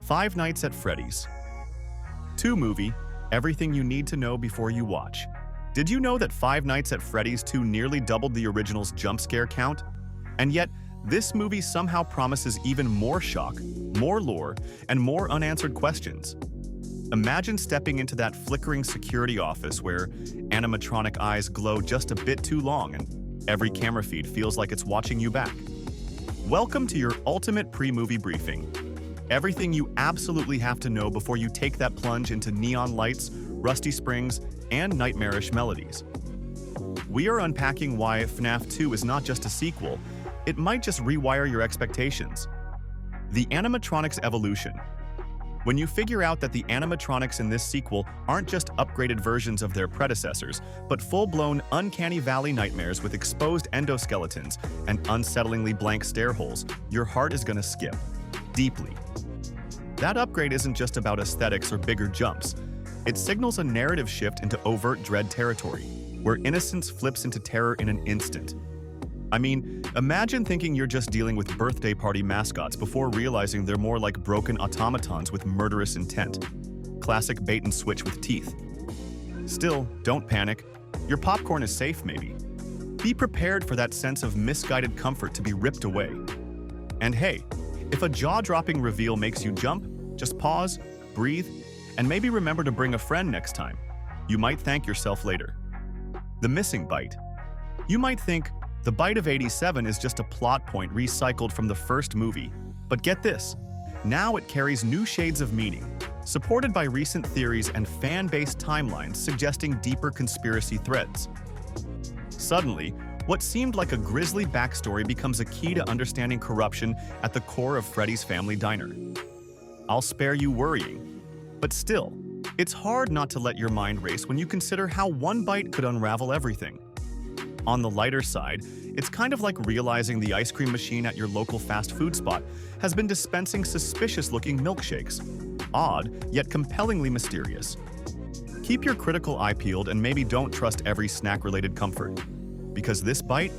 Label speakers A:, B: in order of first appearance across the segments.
A: Five Nights at Freddy's. 2 movie, everything you need to know before you watch. Did you know that Five Nights at Freddy's 2 nearly doubled the original's jump scare count? And yet, this movie somehow promises even more shock, more lore, and more unanswered questions. Imagine stepping into that flickering security office where animatronic eyes glow just a bit too long and every camera feed feels like it's watching you back. Welcome to your ultimate pre-movie briefing. Everything you absolutely have to know before you take that plunge into neon lights, rusty springs, and nightmarish melodies. We are unpacking why Fnaf 2 is not just a sequel, it might just rewire your expectations. The animatronics evolution. When you figure out that the animatronics in this sequel aren't just upgraded versions of their predecessors, but full-blown uncanny valley nightmares with exposed endoskeletons and unsettlingly blank stare holes, your heart is gonna skip. Deeply. That upgrade isn't just about aesthetics or bigger jumps. It signals a narrative shift into overt dread territory, where innocence flips into terror in an instant. I mean, imagine thinking you're just dealing with birthday party mascots before realizing they're more like broken automatons with murderous intent. Classic bait and switch with teeth. Still, don't panic. Your popcorn is safe, maybe. Be prepared for that sense of misguided comfort to be ripped away. And hey, if a jaw-dropping reveal makes you jump, just pause, breathe, and maybe remember to bring a friend next time. You might thank yourself later. The missing bite. You might think, the bite of 87 is just a plot point recycled from the first movie. But get this, now it carries new shades of meaning, supported by recent theories and fan-based timelines suggesting deeper conspiracy threads. Suddenly, what seemed like a grisly backstory becomes a key to understanding corruption at the core of Freddy's family diner. I'll spare you worrying, but still, it's hard not to let your mind race when you consider how one bite could unravel everything. On the lighter side, it's kind of like realizing the ice cream machine at your local fast food spot has been dispensing suspicious-looking milkshakes. Odd, yet compellingly mysterious. Keep your critical eye peeled and maybe don't trust every snack-related comfort. Because this bite,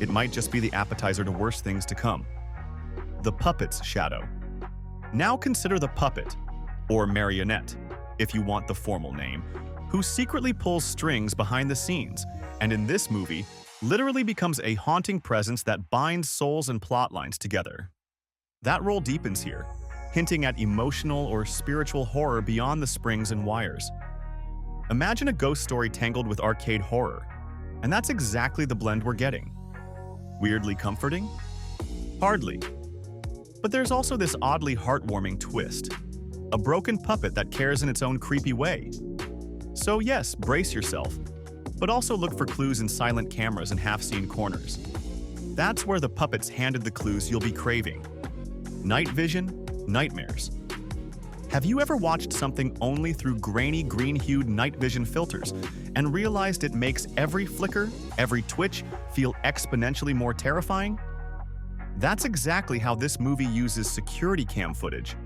A: it might just be the appetizer to worse things to come. The puppet's shadow. Now consider the puppet, or marionette, if you want the formal name, who secretly pulls strings behind the scenes, and in this movie, literally becomes a haunting presence that binds souls and plot lines together. That role deepens here, hinting at emotional or spiritual horror beyond the springs and wires. Imagine a ghost story tangled with arcade horror, and that's exactly the blend we're getting. Weirdly comforting? Hardly. But there's also this oddly heartwarming twist. A broken puppet that cares in its own creepy way. So yes, brace yourself, but also look for clues in silent cameras and half-seen corners. That's where the puppets handed the clues you'll be craving. Night vision, nightmares. Have you ever watched something only through grainy green-hued night vision filters and realized it makes every flicker, every twitch feel exponentially more terrifying? That's exactly how this movie uses security cam footage.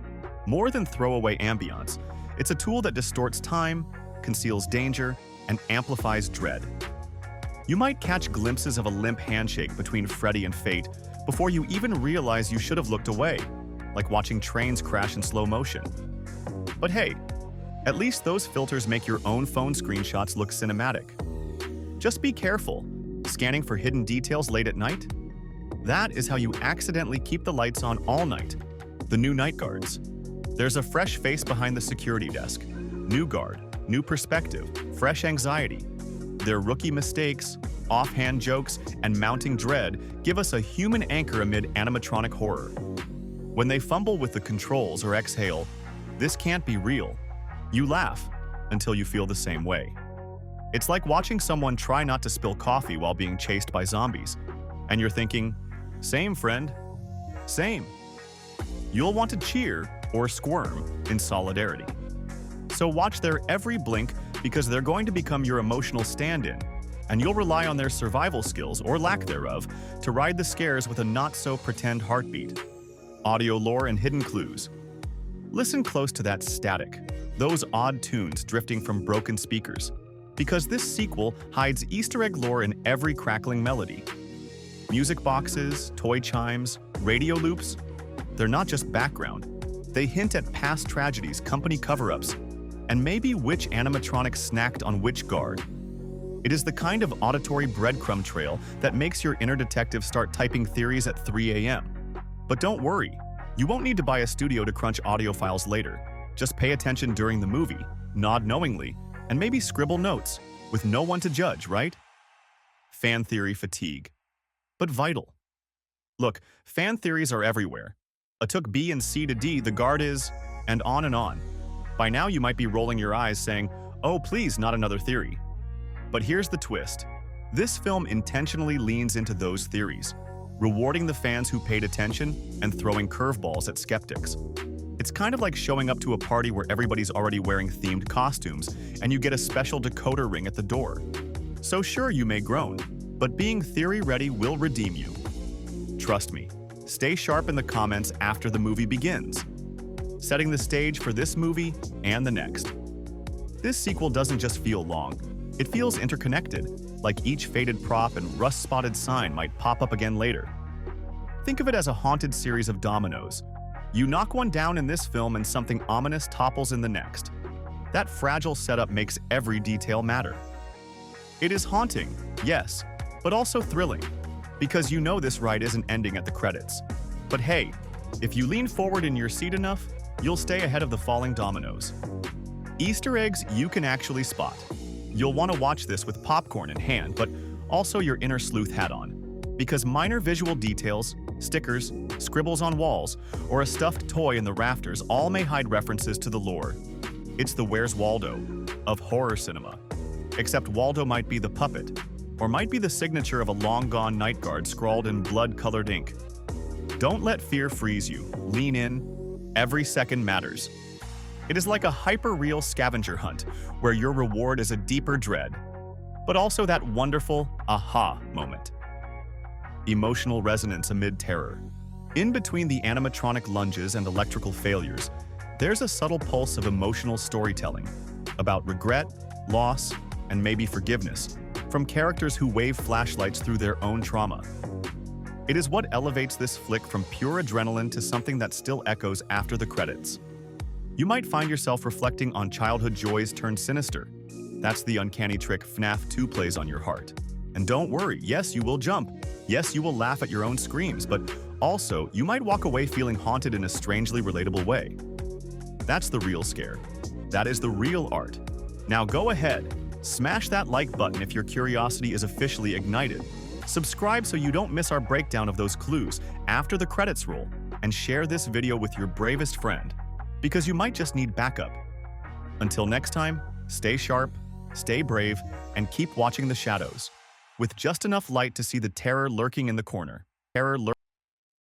A: More than throwaway ambiance, it's a tool that distorts time, conceals danger, and amplifies dread. You might catch glimpses of a limp handshake between Freddy and Fate before you even realize you should have looked away, like watching trains crash in slow motion. But hey, at least those filters make your own phone screenshots look cinematic. Just be careful, scanning for hidden details late at night? That is how you accidentally keep the lights on all night. The new night guards. There's a fresh face behind the security desk. New guard, new perspective, fresh anxiety. Their rookie mistakes, offhand jokes, and mounting dread give us a human anchor amid animatronic horror. When they fumble with the controls or exhale, this can't be real. You laugh until you feel the same way. It's like watching someone try not to spill coffee while being chased by zombies, and you're thinking, same friend, same. You'll want to cheer or squirm in solidarity. So watch their every blink because they're going to become your emotional stand-in, and you'll rely on their survival skills, or lack thereof, to ride the scares with a not-so-pretend heartbeat. Audio lore and hidden clues. Listen close to that static, those odd tunes drifting from broken speakers, because this sequel hides Easter egg lore in every crackling melody. Music boxes, toy chimes, radio loops, they're not just background, They hint at past tragedies, company cover-ups, and maybe which animatronic snacked on which guard. It is the kind of auditory breadcrumb trail that makes your inner detective start typing theories at 3 a.m. But don't worry, you won't need to buy a studio to crunch audio files later. Just pay attention during the movie, nod knowingly, and maybe scribble notes, with no one to judge, right? Fan theory fatigue. But vital. Look, fan theories are everywhere. A took B and C to D, the guard is, and on and on. By now you might be rolling your eyes saying, oh please, not another theory. But here's the twist. This film intentionally leans into those theories, rewarding the fans who paid attention and throwing curveballs at skeptics. It's kind of like showing up to a party where everybody's already wearing themed costumes and you get a special decoder ring at the door. So sure, you may groan, but being theory-ready will redeem you. Trust me, stay sharp in the comments after the movie begins, setting the stage for this movie and the next. This sequel doesn't just feel long, it feels interconnected, like each faded prop and rust-spotted sign might pop up again later. Think of it as a haunted series of dominoes. You knock one down in this film and something ominous topples in the next. That fragile setup makes every detail matter. It is haunting, yes, but also thrilling, because you know this ride isn't ending at the credits. But hey, if you lean forward in your seat enough, you'll stay ahead of the falling dominoes. Easter eggs you can actually spot. You'll want to watch this with popcorn in hand, but also your inner sleuth hat on, because minor visual details, stickers, scribbles on walls, or a stuffed toy in the rafters all may hide references to the lore. It's the Where's Waldo of horror cinema. Except Waldo might be the puppet, or might be the signature of a long-gone night guard scrawled in blood-colored ink. Don't let fear freeze you. Lean in. Every second matters. It is like a hyper-real scavenger hunt, where your reward is a deeper dread, but also that wonderful aha moment. Emotional resonance amid terror. In between the animatronic lunges and electrical failures, there's a subtle pulse of emotional storytelling about regret, loss, and maybe forgiveness from characters who wave flashlights through their own trauma. It is what elevates this flick from pure adrenaline to something that still echoes after the credits. You might find yourself reflecting on childhood joys turned sinister. That's the uncanny trick Fnaf 2 plays on your heart. And don't worry, yes, you will jump. Yes, you will laugh at your own screams, but also, you might walk away feeling haunted in a strangely relatable way. That's the real scare. That is the real art. Now go ahead, smash that like button if your curiosity is officially ignited. Subscribe so you don't miss our breakdown of those clues after the credits roll, and share this video with your bravest friend, because you might just need backup. Until next time, stay sharp, stay brave, and keep watching the shadows, with just enough light to see the terror lurking in the corner.